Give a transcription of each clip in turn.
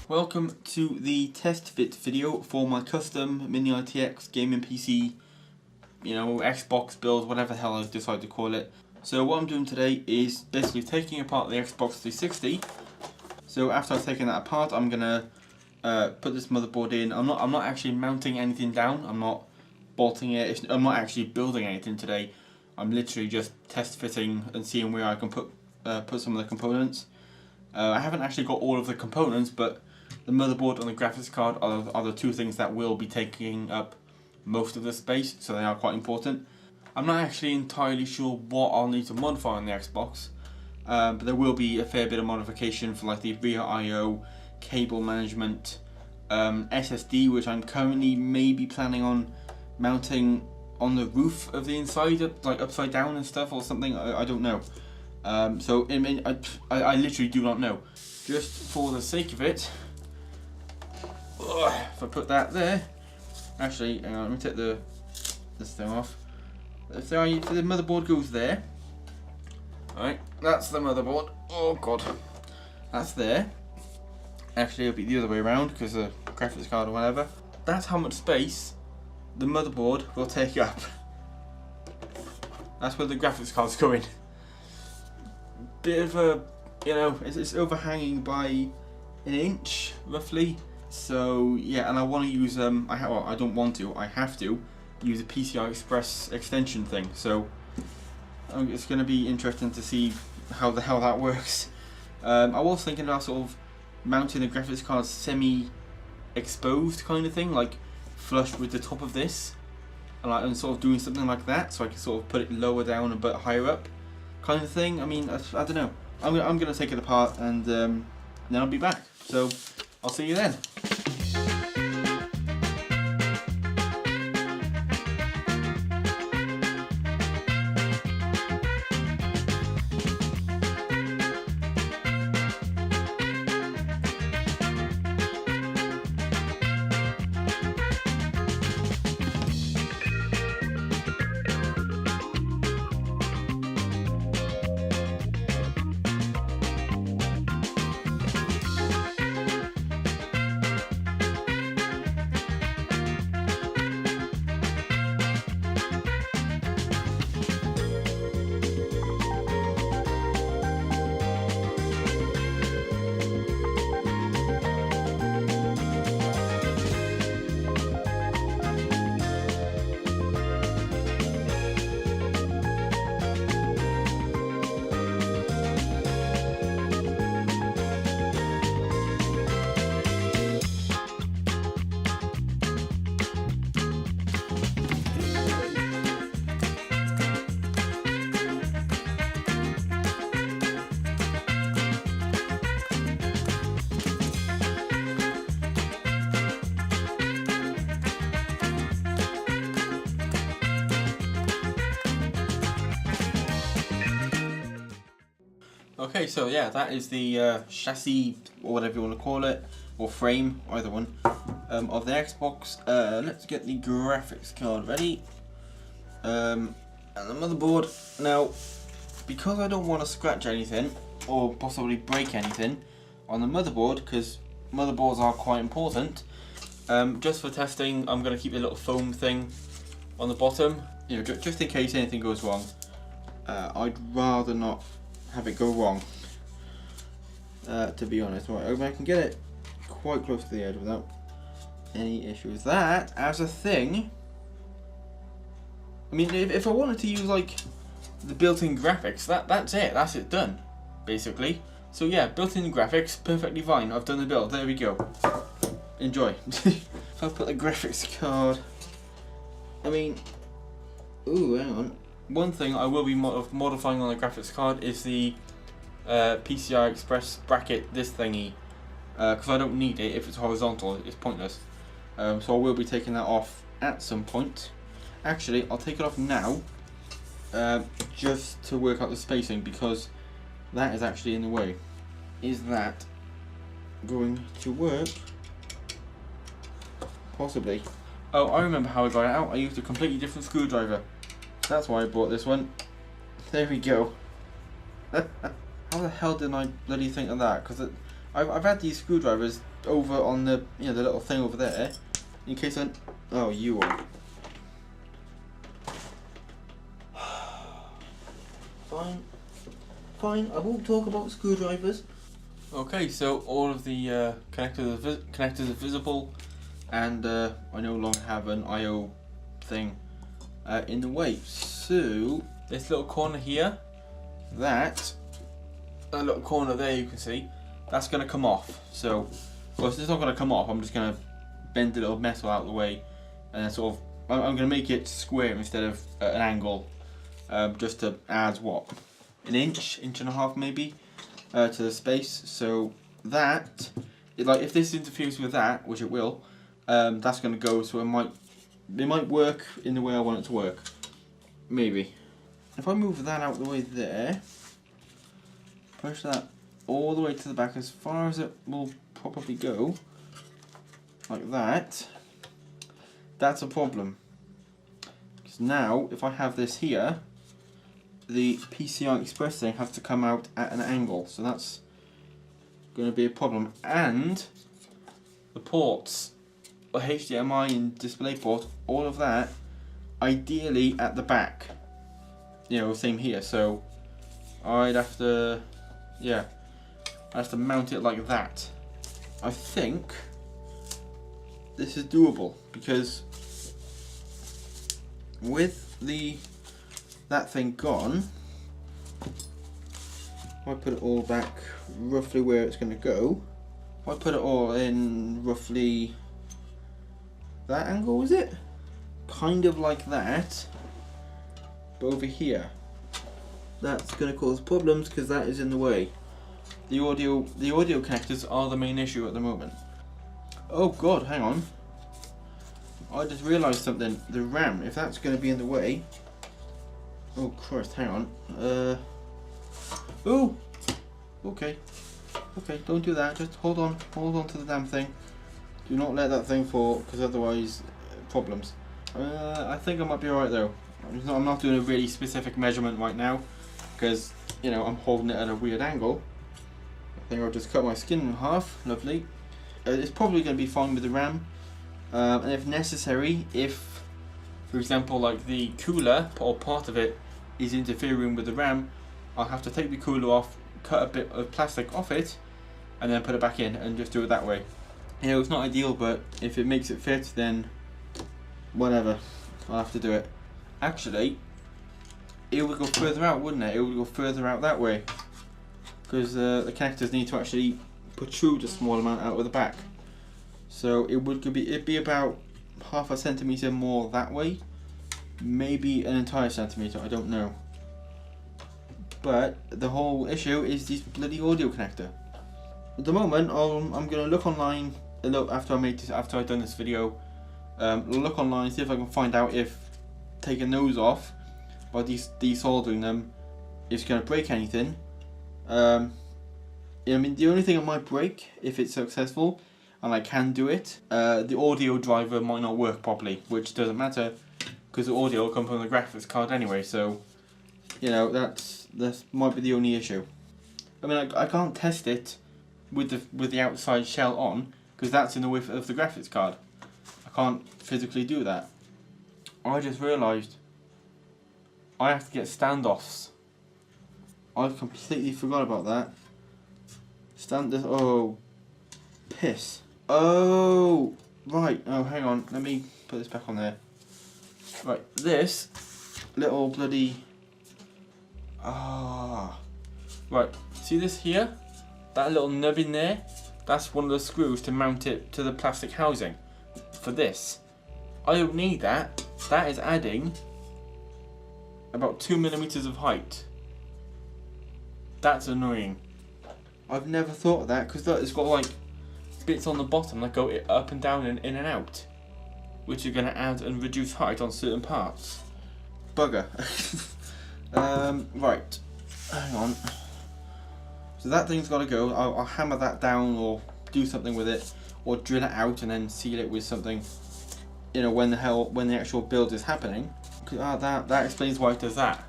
Welcome to the test fit video for my custom mini ITX gaming PC, Xbox build, whatever the hell I decide to call it. So what I'm doing today is basically taking apart the Xbox 360. So after I've taken that apart, I'm gonna put this motherboard in. I'm not actually mounting anything down. I'm not bolting it. I'm not actually building anything today. I'm literally just test fitting and seeing where I can put some of the components. I haven't actually got all of the components, but the motherboard and the graphics card are the two things that will be taking up most of the space, so they are quite important. I'm not actually entirely sure what I'll need to modify on the Xbox, but there will be a fair bit of modification for like the rear I/O, cable management, SSD, which I'm currently maybe planning on mounting on the roof of the inside, like upside down and stuff or something. I don't know. So I literally do not know. Just for the sake of it, if I put that there, actually, hang on, let me take this thing off. If the motherboard goes there, alright, that's the motherboard. Oh god, that's there. Actually, it'll be the other way around because the graphics card or whatever. That's how much space the motherboard will take up. That's where the graphics card's going. Bit of a, it's overhanging by an inch roughly. So yeah, and I want to use I don't want to, I have to use a PCI Express extension thing. So it's going to be interesting to see how the hell that works. I was thinking about sort of mounting the graphics card semi-exposed kind of thing, like flush with the top of this, and sort of doing something like that, so I can sort of put it lower down a bit higher up, kind of thing. I mean, I don't know. I'm gonna take it apart and then I'll be back. So I'll see you then. Okay, so yeah, that is the chassis, or whatever you want to call it, or frame, either one, of the Xbox. Let's get the graphics card ready, and the motherboard. Now, because I don't want to scratch anything, or possibly break anything on the motherboard, because motherboards are quite important, just for testing, I'm going to keep a little foam thing on the bottom, just in case anything goes wrong. I'd rather not have it go wrong, to be honest. Right, I can get it quite close to the edge without any issues. That, as a thing, I mean, if I wanted to use like the built-in graphics, that's it done, basically. So yeah, built-in graphics, perfectly fine. I've done the build, there we go. Enjoy. If I put the graphics card, I mean, ooh, hang on. One thing I will be modifying on the graphics card is the PCI Express bracket, this thingy, because I don't need it. If it's horizontal, it's pointless. So I will be taking that off at some point. Actually, I'll take it off now, just to work out the spacing, because that is actually in the way. Is that going to work? Possibly. Oh, I remember how I got it out. I used a completely different screwdriver. That's why I bought this one. There we go. How the hell did I bloody think of that? Because I've had these screwdrivers over on the the little thing over there, in case I. Oh, you are. Fine. I won't talk about screwdrivers. Okay, so all of the connectors are visible, and I no longer have an I/O thing in the way. So this little corner here, that little corner there, you can see, that's going to come off. So, well, it's not going to come off. I'm just going to bend the little metal out of the way, and then sort of I'm going to make it square instead of an angle, just to add what, an inch and a half maybe to the space. So that, like, if this interferes with that, which it will, that's going to go. So it might work in the way I want it to work, maybe. If I move that out the way there, push that all the way to the back as far as it will probably go, like that, that's a problem. Because now, if I have this here, the PCI Express thing has to come out at an angle, so that's going to be a problem. And the ports, the HDMI and DisplayPort, all of that, ideally at the back. Same here. So I'd have to, mount it like that. I think this is doable because with that thing gone, if I put it all back roughly where it's going to go, if I put it all in roughly that angle, is it? Kind of like that, but over here. That's going to cause problems because that is in the way. The audio connectors are the main issue at the moment. Oh god, hang on. I just realised something. The RAM, if that's going to be in the way. Oh Christ, hang on. Oh! Okay, don't do that. Just hold on to the damn thing. Do not let that thing fall, because otherwise, problems. I think I might be alright though. I'm not doing a really specific measurement right now, because, I'm holding it at a weird angle. I think I'll just cut my skin in half. Lovely. It's probably going to be fine with the RAM. And if necessary, if, for example, like the cooler, or part of it, is interfering with the RAM, I'll have to take the cooler off, cut a bit of plastic off it, and then put it back in, and just do it that way. It's not ideal, but if it makes it fit, then whatever, I'll have to do it. Actually, it would go further out, wouldn't it? It would go further out that way, because the connectors need to actually protrude a small amount out of the back. So it'd be about half a centimetre more that way, maybe an entire centimetre, I don't know. But the whole issue is this bloody audio connector. At the moment, I'm gonna look online. After I've done this video, look online, see if I can find out if taking those off or desoldering them is going to break anything. I mean, the only thing it might break if it's successful, and I can do it, the audio driver might not work properly, which doesn't matter because the audio will come from the graphics card anyway. So, that might be the only issue. I mean, I can't test it with the outside shell on, because that's in the way of the graphics card. I can't physically do that. I just realised I have to get standoffs. I completely forgot about that. Oh, piss. Oh, right. Oh, hang on. Let me put this back on there. Right, this little bloody... Right, see this here? That little nub in there? That's one of the screws to mount it to the plastic housing for this. I don't need that. That is adding about 2mm of height. That's annoying. I've never thought of that, because it's got like bits on the bottom that go up and down and in and out, which are going to add and reduce height on certain parts. Bugger. Right, hang on. So that thing's got to go. I'll hammer that down or do something with it, or drill it out and then seal it with something, when the actual build is happening. That explains why it does that.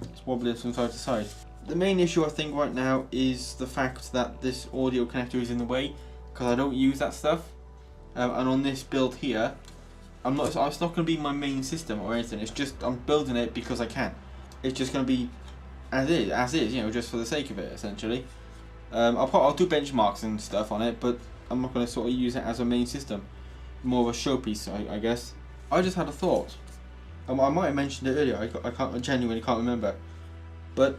It's wobbly from side to side. the main issue I think right now is the fact that this audio connector is in the way, because I don't use that stuff. And on this build here, it's not going to be my main system or anything. It's just I'm building it because I can. It's just going to be as is, you know, just for the sake of it, essentially. I'll do benchmarks and stuff on it, but I'm not going to sort of use it as a main system. More of a showpiece, I guess. I just had a thought. I might have mentioned it earlier. I genuinely can't remember. But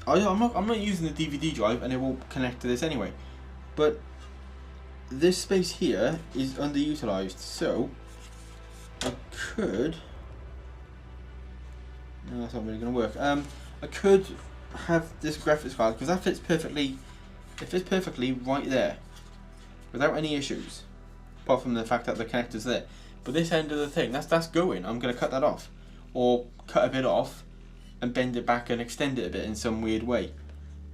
I'm not using the DVD drive, and it won't connect to this anyway. But this space here is underutilized, so I could. No, that's not really going to work. I could have this graphics card, because that fits perfectly. It fits perfectly right there, without any issues, apart from the fact that the connector's there. But this end of the thing, that's going. I'm going to cut that off, or cut a bit off, and bend it back and extend it a bit in some weird way.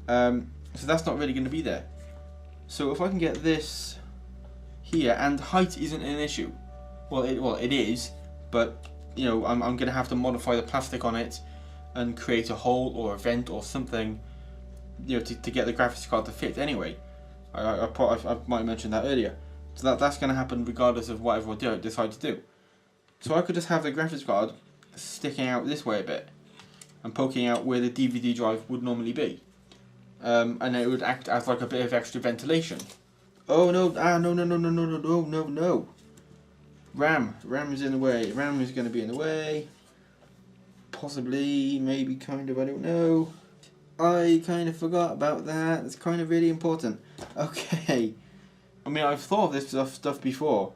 So that's not really going to be there. So if I can get this here, and height isn't an issue. Well, it is, but you know, I'm going to have to modify the plastic on it and create a hole or a vent or something, you know, to get the graphics card to fit anyway. I might have mentioned that earlier. So that's going to happen regardless of whatever I decide to do. So I could just have the graphics card sticking out this way a bit and poking out where the DVD drive would normally be. And it would act as like a bit of extra ventilation. Oh no, no. RAM is in the way. RAM is going to be in the way. Possibly, maybe, kind of, I don't know. I kind of forgot about that. It's kind of really important. Okay. I mean, I've thought of this stuff before,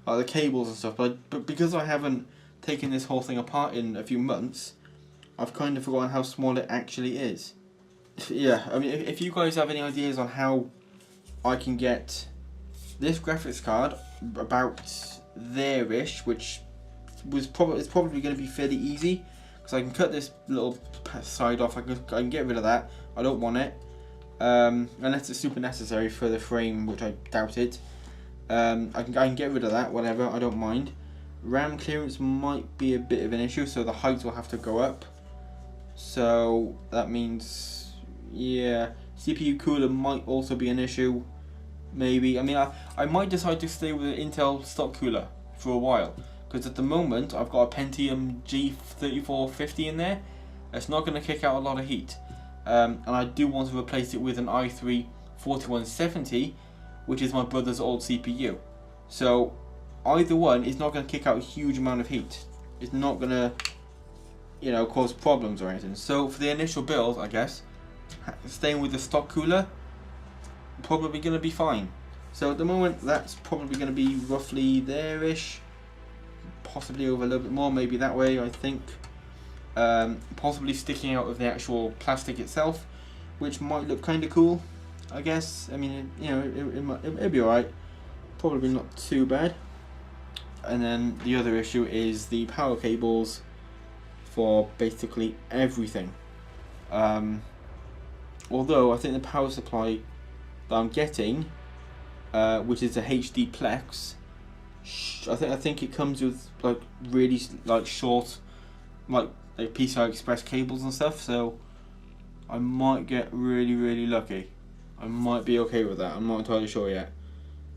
like the cables and stuff, but because I haven't taken this whole thing apart in a few months, I've kind of forgotten how small it actually is. Yeah, I mean, if you guys have any ideas on how I can get this graphics card about there-ish, which is probably going to be fairly easy, because I can cut this little side off. I can get rid of that. I don't want it. Unless it's super necessary for the frame, which I doubt it. I can get rid of that, whatever, I don't mind. RAM clearance might be a bit of an issue, so the height will have to go up. So that means, yeah, CPU cooler might also be an issue. Maybe, I mean, I might decide to stay with an Intel stock cooler for a while, because at the moment I've got a Pentium G3450 in there. It's not going to kick out a lot of heat. And I do want to replace it with an i3 4170, which is my brother's old CPU. So either one is not going to kick out a huge amount of heat. It's not going to, you know, cause problems or anything. So for the initial build, I guess, staying with the stock cooler, probably going to be fine. So at the moment, that's probably going to be roughly there-ish. Possibly over a little bit more, maybe that way, I think. Possibly sticking out of the actual plastic itself, which might look kind of cool, I guess. I mean, you know, it'll be alright. Probably not too bad. And then the other issue is the power cables for basically everything. Although I think the power supply that I'm getting, which is a HD Plex, I think it comes with like really like short, like PCI Express cables and stuff. So I might get really lucky. I might be okay with that. I'm not entirely sure yet.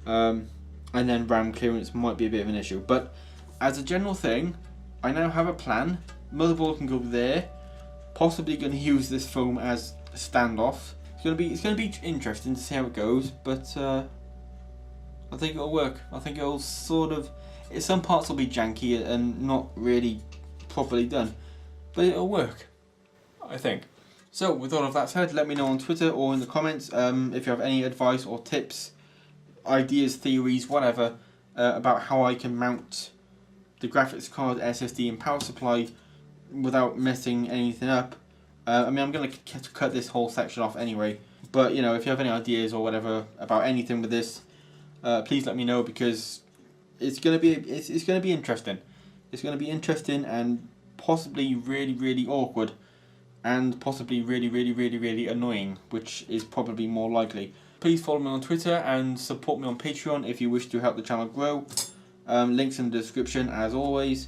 And then RAM clearance might be a bit of an issue. But as a general thing, I now have a plan. Motherboard can go there. Possibly going to use this foam as a standoff. It's going to be interesting to see how it goes. But I think it'll work. I think it'll sort of. Some parts will be janky and not really properly done, but it'll work, I think. So with all of that said, let me know on Twitter or in the comments if you have any advice or tips, ideas, theories, whatever, about how I can mount the graphics card, SSD and power supply without messing anything up. I mean, I'm going to cut this whole section off anyway, but you know, if you have any ideas or whatever about anything with this, please let me know, because it's going to be interesting. It's going to be interesting and possibly really awkward, and possibly really annoying, which is probably more likely. Please follow me on Twitter and support me on Patreon if you wish to help the channel grow. Links in the description as always.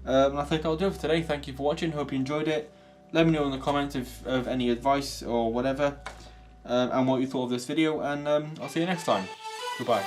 And I think I'll do it for today. Thank you for watching. Hope you enjoyed it. let me know in the comments of any advice or whatever, and what you thought of this video, and I'll see you next time. Goodbye.